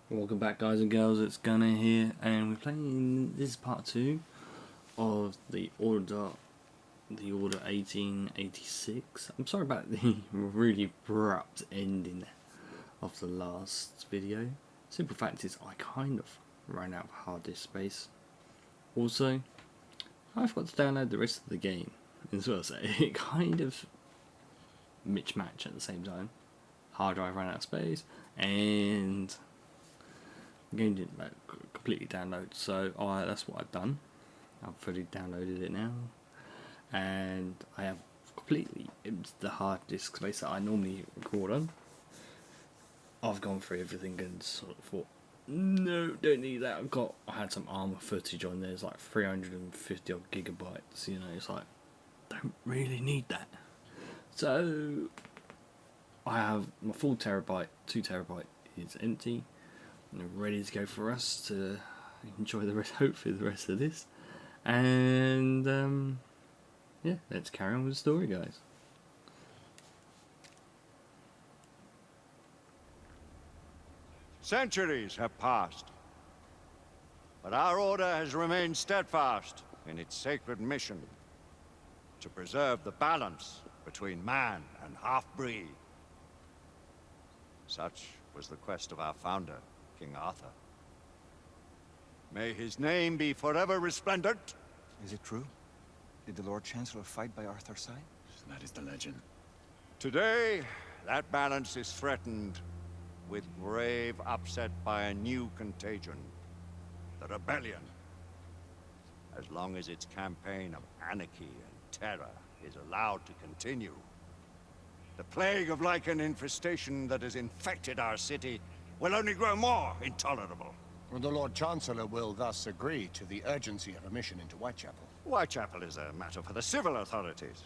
Welcome back, guys and girls, it's Gunner here, and we're playing, this is part 2 of the Order 1886. I'm sorry about the really abrupt ending of the last video. Simple fact is, I kind of ran out of hard disk space. Also, I forgot to download the rest of the game as well, so it kind of mismatched at the same time. Hard drive ran out of space, and the game didn't completely download, so that's what I've done. I've fully downloaded it now, and I have completely emptied the hard disk space that I normally record on. I've gone through everything and sort of thought, no, don't need that. I had some armor footage on there. It's like 350 odd gigabytes. You know, it's like, don't really need that. So I have my full terabyte, 2 TB is empty. Ready to go for us to enjoy the rest, hopefully the rest of this, and yeah, let's carry on with the story, guys. Centuries have passed, but our order has remained steadfast in its sacred mission to preserve the balance between man and half-breed. Such was the quest of our founder, King Arthur. May his name be forever resplendent. Is it true? Did the Lord Chancellor fight by Arthur's side? That is the legend. Today, that balance is threatened with grave upset by a new contagion, the rebellion. As long as its campaign of anarchy and terror is allowed to continue, the plague of lichen infestation that has infected our city will only grow more intolerable. The Lord Chancellor will thus agree to the urgency of a mission into Whitechapel. Whitechapel is a matter for the civil authorities.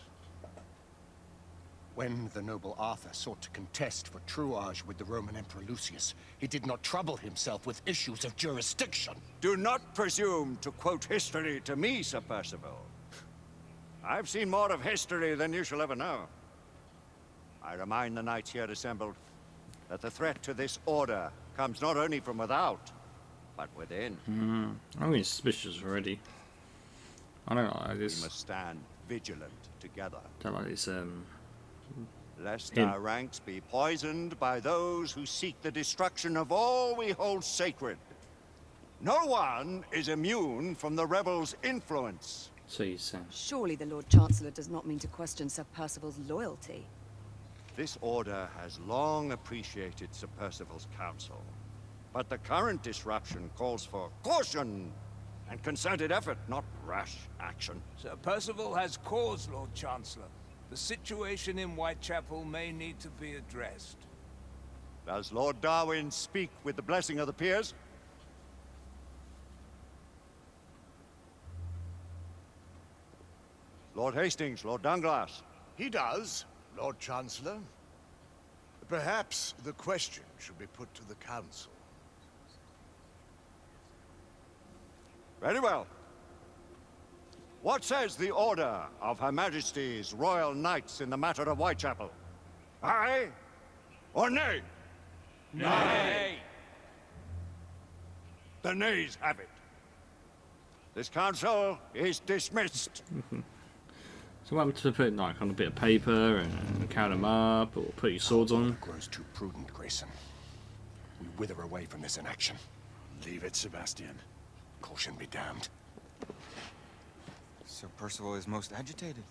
When the noble Arthur sought to contest for truage with the Roman Emperor Lucius, he did not trouble himself with issues of jurisdiction. Do not presume to quote history to me, Sir Percival. I've seen more of history than you shall ever know. I remind the knights here assembled that the threat to this order comes not only from without, but within. I'm getting suspicious already. I don't like this. We must stand vigilant together. Don't like this. Lest hint. our ranks be poisoned by those who seek the destruction of all we hold sacred. No one is immune from the rebels' influence. So you say. Surely the Lord Chancellor does not mean to question Sir Percival's loyalty. This order has long appreciated Sir Percival's counsel, but the current disruption calls for caution and concerted effort, not rash action. Sir Percival has cause, Lord Chancellor. The situation in Whitechapel may need to be addressed. Does Lord Darwin speak with the blessing of the peers? Lord Hastings, Lord Dunglass. He does, Lord Chancellor. Perhaps the question should be put to the Council. Very well. What says the Order of Her Majesty's Royal Knights in the matter of Whitechapel? Aye or nay? Nay! The nays have it. This council is dismissed. So what happened to put like on a bit of paper and count them up, or put your swords on? Grows too prudent, Grayson. We wither away from this inaction. Leave it, Sebastian. Caution be damned. Sir Percival is most agitated.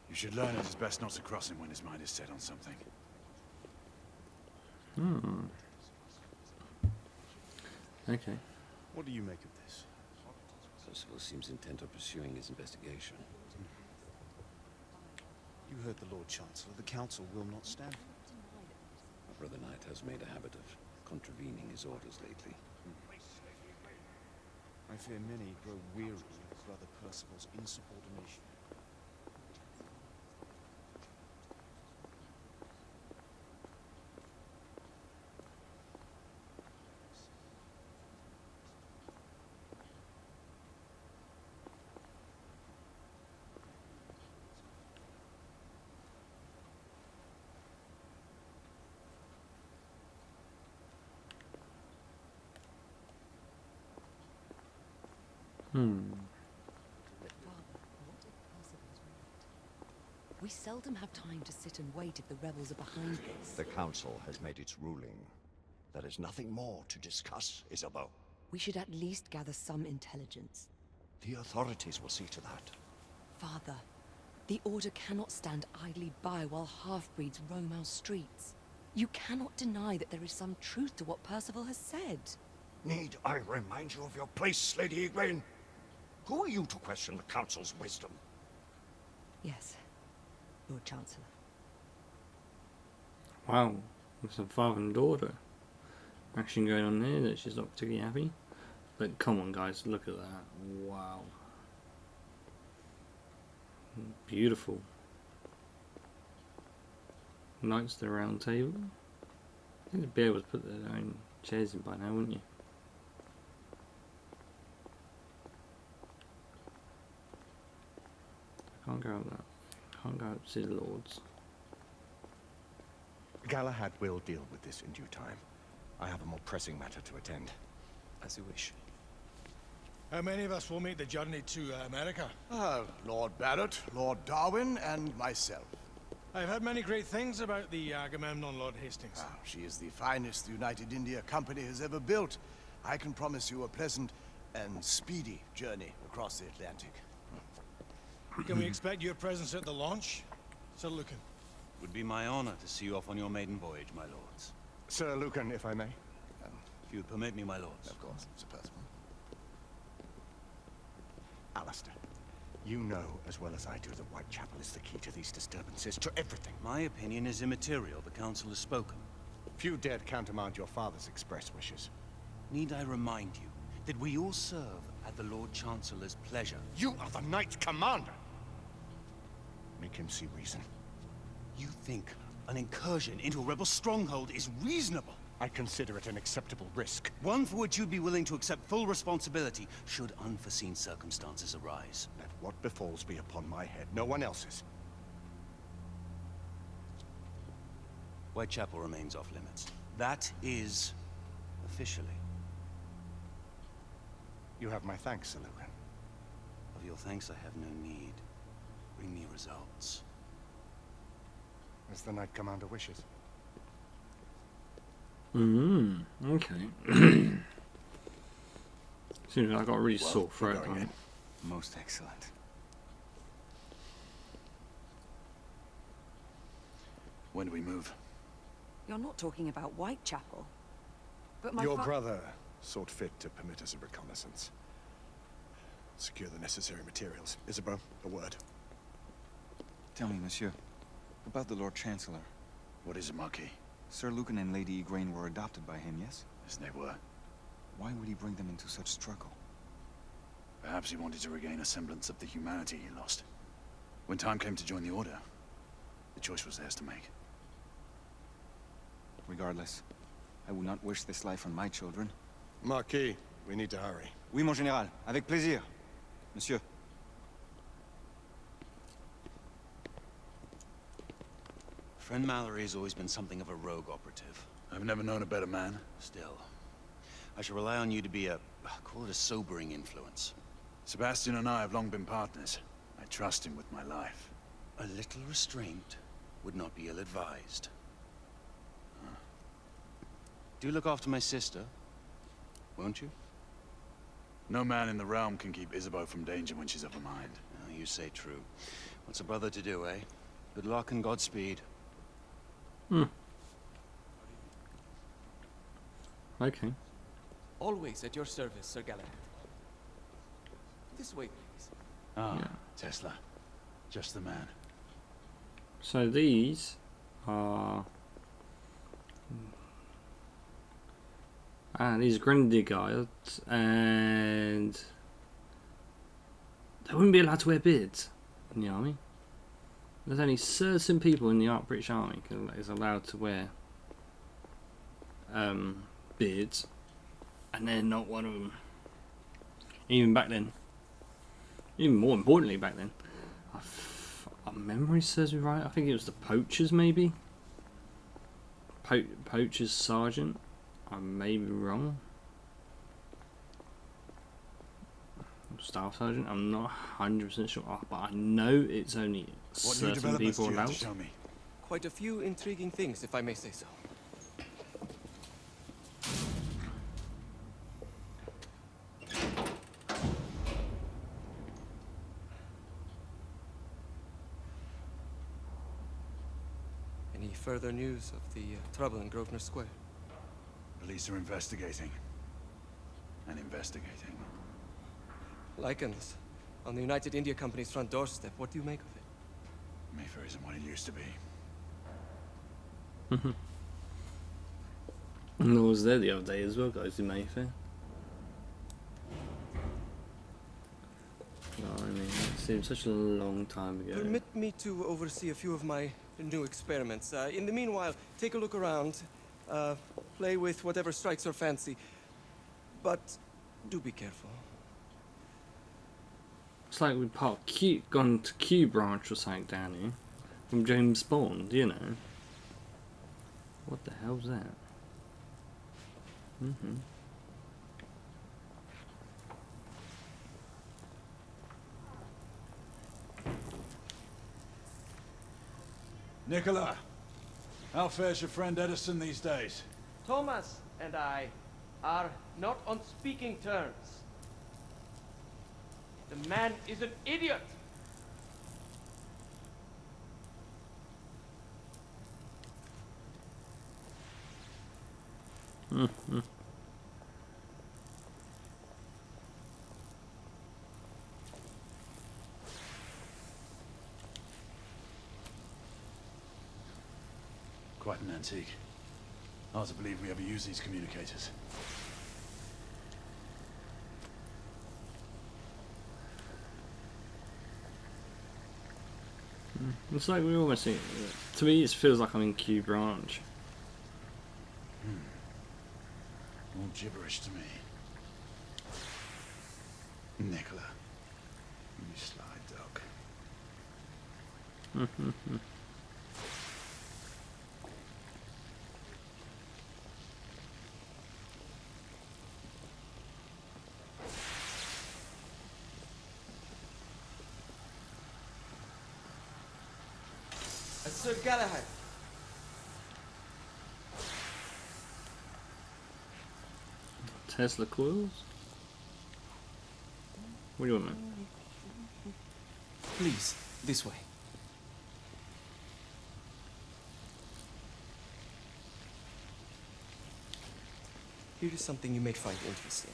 You should learn it is best not to cross him when his mind is set on something. Okay. What do you make of this? Percival seems intent on pursuing his investigation. You heard the Lord Chancellor. The Council will not stand. My brother Knight has made a habit of contravening his orders lately. I fear many grow weary of Brother Percival's insubordination. But Father, what if Percival's right? We seldom have time to sit and wait if the rebels are behind this. The Council has made its ruling. There is nothing more to discuss, Isabeau. We should at least gather some intelligence. The authorities will see to that. Father, the Order cannot stand idly by while half-breeds roam our streets. You cannot deny that there is some truth to what Percival has said. Need I remind you of your place, Lady Egwene? Who are you to question the Council's wisdom? Yes, Lord Chancellor. Wow, there's some father and daughter action going on there that she's not particularly happy. But come on, guys, look at that. Wow. Beautiful. Knights of the Round Table. I think they'd be able to put their own chairs in by now, wouldn't you? I can't go up that. Can't go up to see the lords. Galahad will deal with this in due time. I have a more pressing matter to attend. As you wish. How many of us will make the journey to America? Lord Barrett, Lord Darwin, and myself. I've heard many great things about the Agamemnon, Lord Hastings. She is the finest the United India Company has ever built. I can promise you a pleasant and speedy journey across the Atlantic. Can we expect your presence at the launch? Sir Lucan. Would be my honor to see you off on your maiden voyage, my lords. Sir Lucan, if I may. If you would permit me, my lords. Of course, Sir Percival. Alistair, you know as well as I do that Whitechapel is the key to these disturbances, to everything. My opinion is immaterial. The council has spoken. Few dared countermand your father's express wishes. Need I remind you that we all serve at the Lord Chancellor's pleasure? You are the Knight Commander! Make him see reason. You think an incursion into a rebel stronghold is reasonable? I consider it an acceptable risk. One for which you'd be willing to accept full responsibility should unforeseen circumstances arise. Let what befalls be upon my head, no one else's. Whitechapel remains off limits. That is officially. You have my thanks, Sir Lucan. Of your thanks I have no need. Bring me results. As the Knight Commander wishes. Okay. Seems like I got a really sore throat. Most excellent. When do we move? You're not talking about Whitechapel. But my Your brother sought fit to permit us a reconnaissance. Secure the necessary materials. Isabeau, a word. Tell me, monsieur, about the Lord Chancellor. What is it, Marquis? Sir Lucan and Lady Egwene were adopted by him, yes? Yes, they were. Why would he bring them into such struggle? Perhaps he wanted to regain a semblance of the humanity he lost. When time came to join the Order, the choice was theirs to make. Regardless, I would not wish this life on my children. Marquis, we need to hurry. Oui, mon général. Avec plaisir. Monsieur. Friend Mallory has always been something of a rogue operative. I've never known a better man. Still, I shall rely on you to be call it a sobering influence. Sebastian and I have long been partners. I trust him with my life. A little restraint would not be ill-advised. Do look after my sister, won't you? No man in the realm can keep Isabeau from danger when she's of a mind. Oh, you say true. What's a brother to do, eh? Good luck and Godspeed. Okay. Always at your service, Sir Galahad. This way, please. Ah, Yeah. Tesla. Just the man. So these are these are Grenadier guards, and they wouldn't be allowed to wear beards in the army. There's only certain people in the British Army is allowed to wear beards, and they're not one of them. Even back then, even more importantly back then, our memory serves me right. I think it was the poachers, maybe. Poachers sergeant. I may be wrong. staff sergeant. I'm not 100% sure, but I know it's only What new certain developments do people you have allowed. to show me? Quite a few intriguing things, if I may say so. Any further news of the trouble in Grosvenor Square? Police are investigating. And investigating. Lycans, on the United India Company's front doorstep. What do you make of it? Mayfair isn't what it used to be. And I was there the other day as well, guys, in Mayfair. Oh, I mean, it seems such a long time ago. Permit me to oversee a few of my new experiments. In the meanwhile, take a look around. Play with whatever strikes your fancy. But do be careful. It's like we gone to Q branch or something down here. From James Bond, you know. What the hell's that? Nicola, how fares your friend Edison these days? Thomas and I are not on speaking terms. The man is an idiot! Quite an antique. Hard to believe we ever use these communicators. It's like we almost see. To me, it feels like I'm in Q branch. All gibberish to me. Nicola, you sly duck. Sir Galahad. Tesla coils? What do you want, man? Please, this way. Here is something you may find interesting.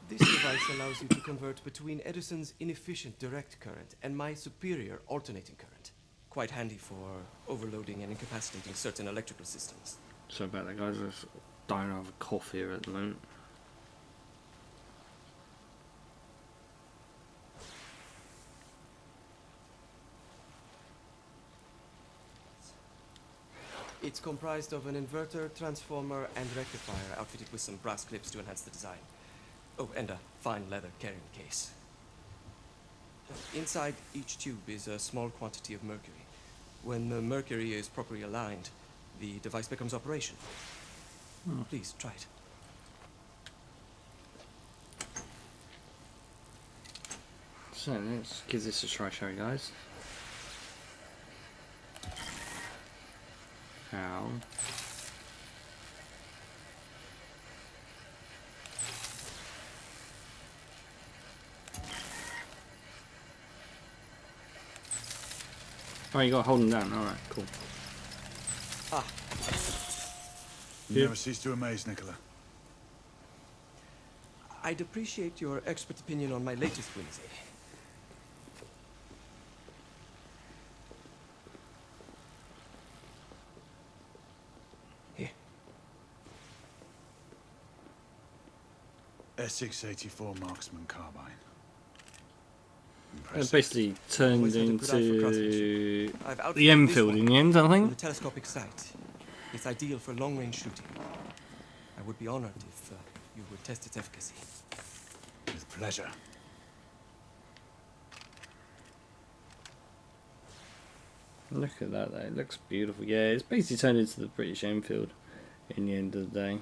This device allows you to convert between Edison's inefficient direct current and my superior alternating current. Quite handy for overloading and incapacitating certain electrical systems. So about that guy's just dying of a cough here at the moment. It's comprised of an inverter, transformer, and rectifier outfitted with some brass clips to enhance the design. Oh, and a fine leather carrying case. Inside each tube is a small quantity of mercury. When the mercury is properly aligned, the device becomes operational. Please, try it. So let's give this a try, shall we, guys? How? Oh, you got to hold them down. Alright, cool. Ah. You never cease to amaze, Nicola. I'd appreciate your expert opinion on my latest whimsy. Here. Essex 84 Marksman Carbine. It's basically turned Always had a good eye for into craftsmanship. I've the outfitted Enfield this in one the end, I with a think. telescopic sight. It's ideal for long-range shooting. I would be honored if you would test its efficacy. With pleasure. Look at that, though. It looks beautiful. Yeah, it's basically turned into the British Enfield in the end of the day.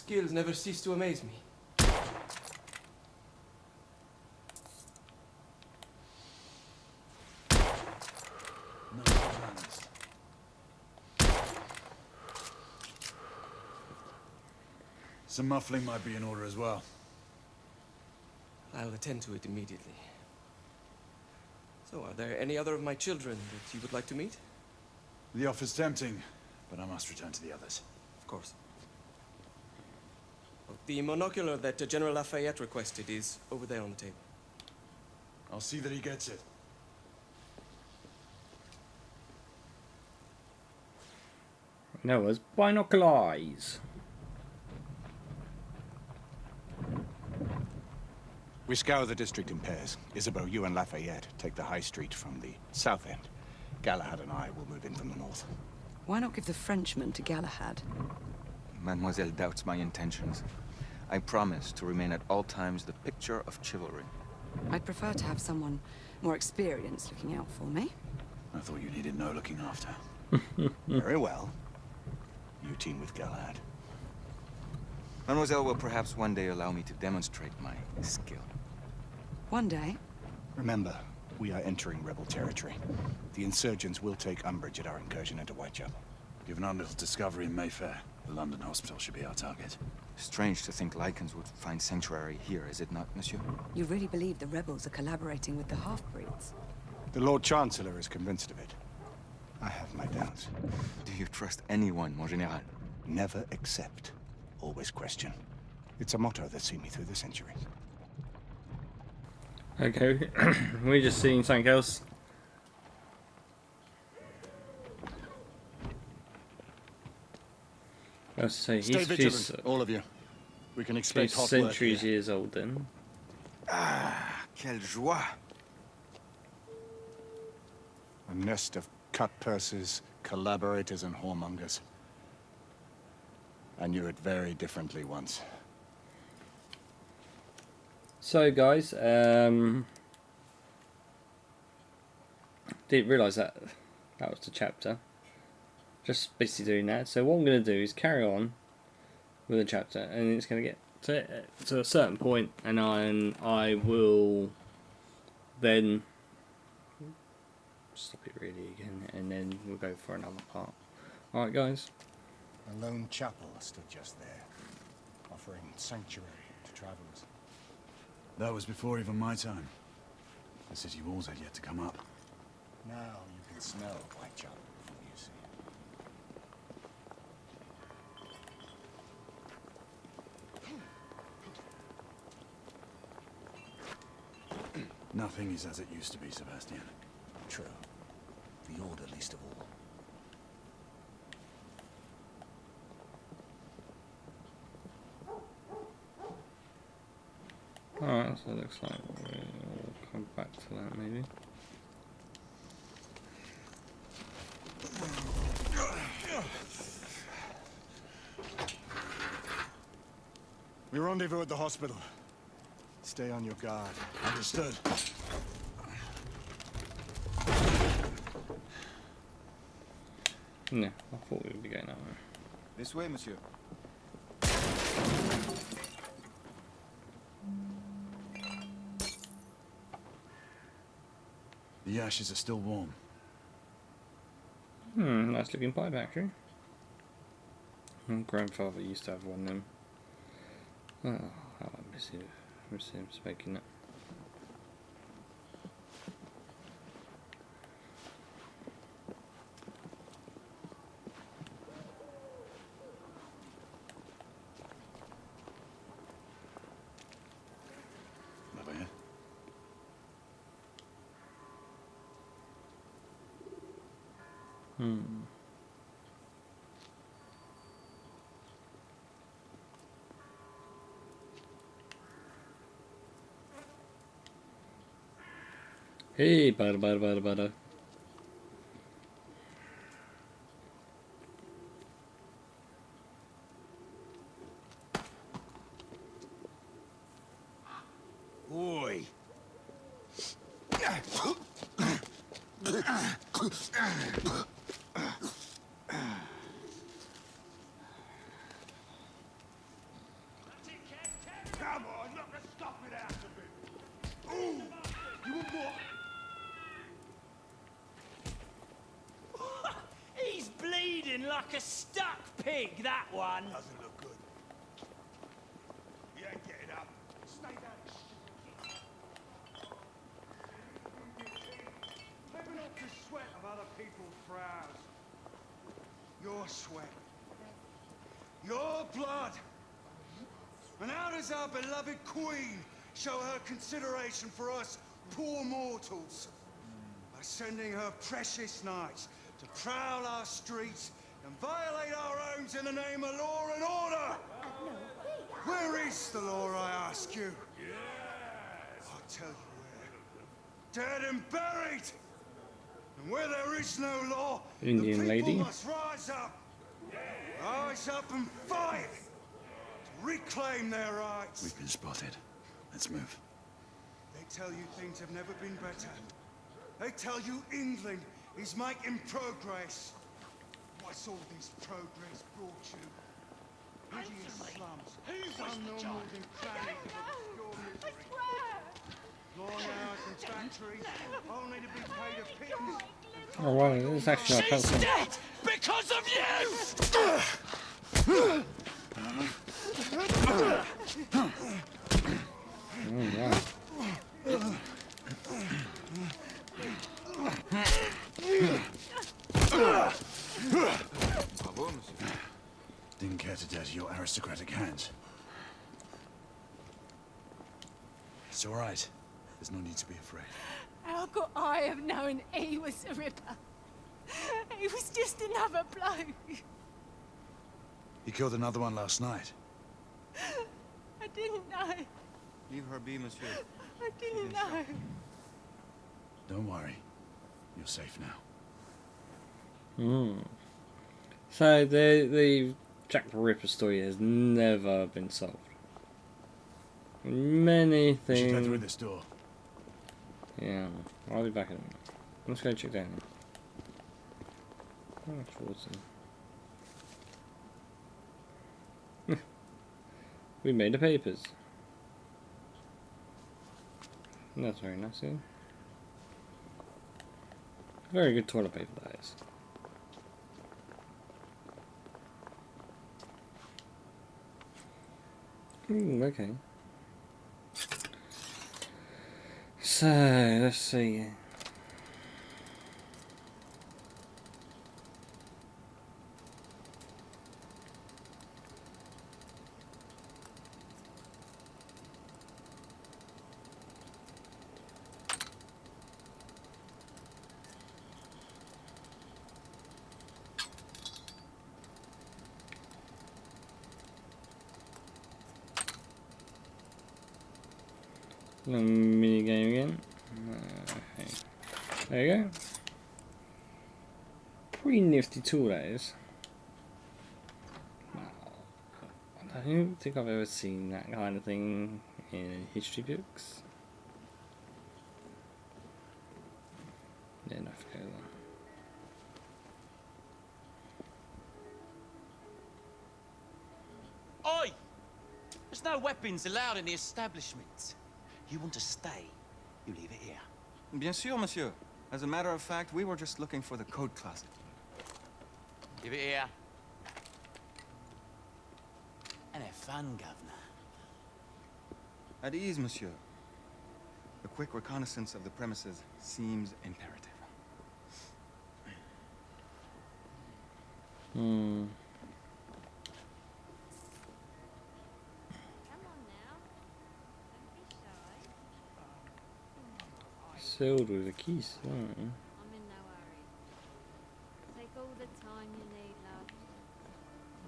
skills never cease to amaze me. No balanced. Some muffling might be in order as well. I'll attend to it immediately. So, are there any other of my children that you would like to meet? The offer's tempting, but I must return to the others. Of course. Oh, the monocular that General Lafayette requested is over there on the table. I'll see that he gets it. Noah's binocular eyes. We scour the district in pairs. Isabeau, you and Lafayette take the high street from the south end. Galahad and I will move in from the north. Why not give the Frenchman to Galahad? Mademoiselle doubts my intentions. I promise to remain at all times the picture of chivalry. I'd prefer to have someone more experienced looking out for me. I thought you needed no looking after. Very well. You team with Galahad. Mademoiselle will perhaps one day allow me to demonstrate my skill. One day? Remember, we are entering rebel territory. The insurgents will take umbrage at our incursion into Whitechapel. Given our little discovery in Mayfair, the London hospital should be our target. Strange to think Lycans would find sanctuary here, is it not, monsieur? You really believe the rebels are collaborating with the half-breeds? The Lord Chancellor is convinced of it. I have my doubts. Do you trust anyone, mon général? Never accept. Always question. It's a motto that's seen me through the centuries. Okay, we're just seeing something else. I was to say, Stay he's vigilant, all of you. We can expect few hot work centuries here. years old then. Ah, quelle joie! A nest of cut-purses, collaborators, and whoremongers. I knew it very differently once. So guys, didn't realise that was the chapter. Just basically doing that. So what I'm going to do is carry on with the chapter, and it's going to get to a certain point, and I will then stop it really again, and then we'll go for another part. Alright guys. A lone chapel stood just there, offering sanctuary to travelers. That was before even my time. The city walls had yet to come up. Now you can smell Whitechapel before you see it. Nothing is as it used to be, Sebastian. True. The Order least of all. Alright, so it looks like we'll come back to that maybe. We rendezvous at the hospital. Stay on your guard. Understood. No, I thought we would be going that way. This way, monsieur. The ashes are still warm. Nice looking pipe actually. My grandfather used to have one of them. Oh, how I miss him smoking it. Lafayette. Hey, butter. Oi! He's bleeding like a stuck pig, that one. Doesn't look good. He ain't getting up. Stay down. Maybe not the sweat of other people's brows. Your sweat. Your blood. And how does our beloved queen show her consideration for us poor mortals? By sending her precious knights to prowl our streets and violate our homes in the name of law and order! Where is the law, I ask you? I'll tell you where. Dead and buried! And where there is no law, Indian the people lady. must rise up! Rise up and fight! To reclaim their rights! We've been spotted. Let's move. They tell you things have never been better. They tell you England is making progress. What's all this progress brought you? Hideous slums, some no more than crannies of obscure misery. Long hours in factories, only to be paid a pittance. Oh wow, this is actually not She's helpful. dead because of you! Oh, wow. Didn't care to dirty your aristocratic hands. It's all right. There's no need to be afraid. How could I have known he was a ripper? He was just another bloke. He killed another one last night. I didn't know. Leave her be, monsieur. I didn't know. Don't worry. You're safe now. Hmm. So the Jack the Ripper story has never been solved. Many We should head through things. this door. Yeah, I'll be back in a minute. Let's go check down. Oh, towards them. We made the papers. That's very nice, yeah. Very good toilet paper, that is. Ooh, okay. So, let's see. Little mini game again. Okay. There you go. Pretty nifty tool, that is. I don't think I've ever seen that kind of thing in history books. Yeah, no, forget that. Oi! There's no weapons allowed in the establishment. You want to stay, you leave it here. Bien sûr, monsieur. As a matter of fact, we were just looking for the code closet. Give it here. And have fun, Governor. At ease, monsieur. A quick reconnaissance of the premises seems imperative. Hmm. Sealed with a keys. Oh. I'm in no hurry. Take all the time you need, love.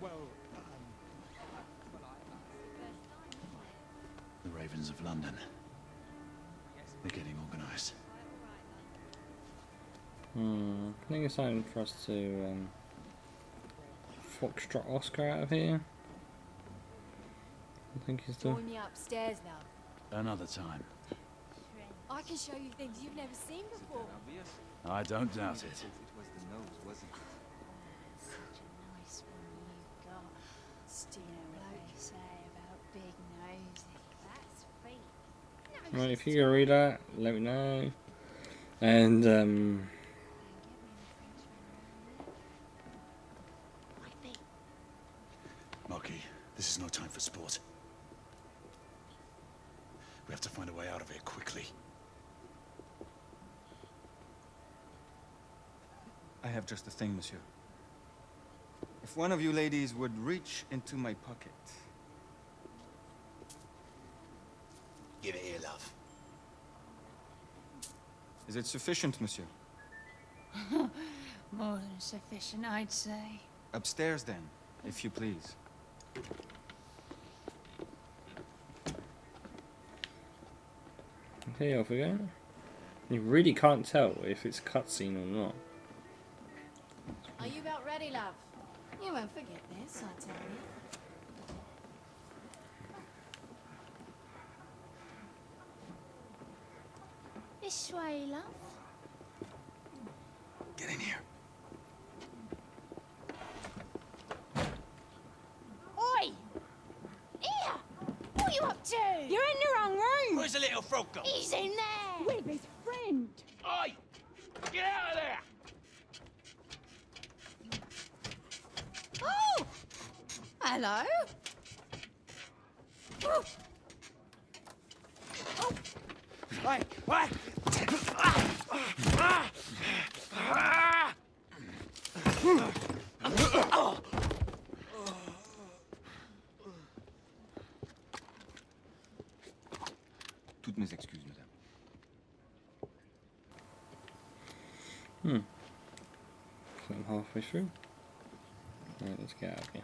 Well, First time, isn't it? The Ravens of London. They're getting organized. I think it's time for us to Foxtrot Oscar out of here. I think he's the. Join me upstairs, love. Another time. I can show you things you've never seen before. I don't doubt it. It was the nose, wasn't it? Such a nice one you've got. Still know what they say about big noses. That's fake. No, Right, if you can read that, let me know. And Marquis, this is no time for sport. We have to find a way out of here quickly. I have just the thing, monsieur. If one of you ladies would reach into my pocket. Give it here, love. Is it sufficient, monsieur? More than sufficient, I'd say. Upstairs, then, if you please. okay, off we go. You really can't tell if it's cutscene or not. Are you about ready, love? You won't forget this, I tell you. This way, love. Get in here. Oi! Here! What are you up to? You're in the wrong room! Where's the little frog gone? He's in there! With his friend! Oi! Get out of there! Oh! Hello? Oh. Oh. Wait! Wait! Toutes mes excuses, madame. So I'm halfway through. Alright, let's get out of here.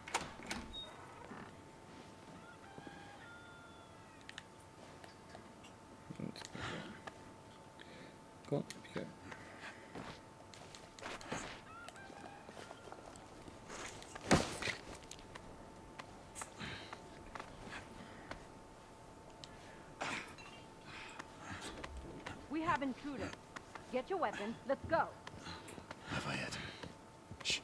Let's go. Go on, up you go. We have intruders. Get your weapons. Let's go. Lafayette. Shh.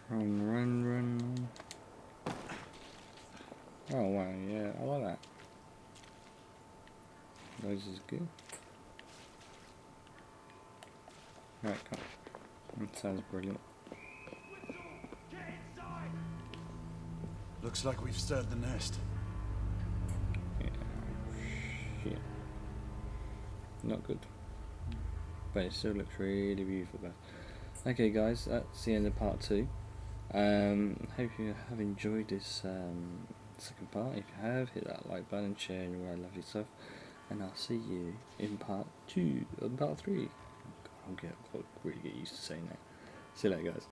Run, run, run. Oh wow, yeah, I like that. Those is good. Right, come on. That sounds brilliant. Looks like we've stirred the nest. Yeah, shit. Not good. But it still looks really beautiful guys. Okay guys, that's the end of part 2. Hope you have enjoyed this second part. If you have, hit that like button, share and all that lovely stuff. And I'll see you in part 2 and part 3. I'll really get used to saying that. See you later guys.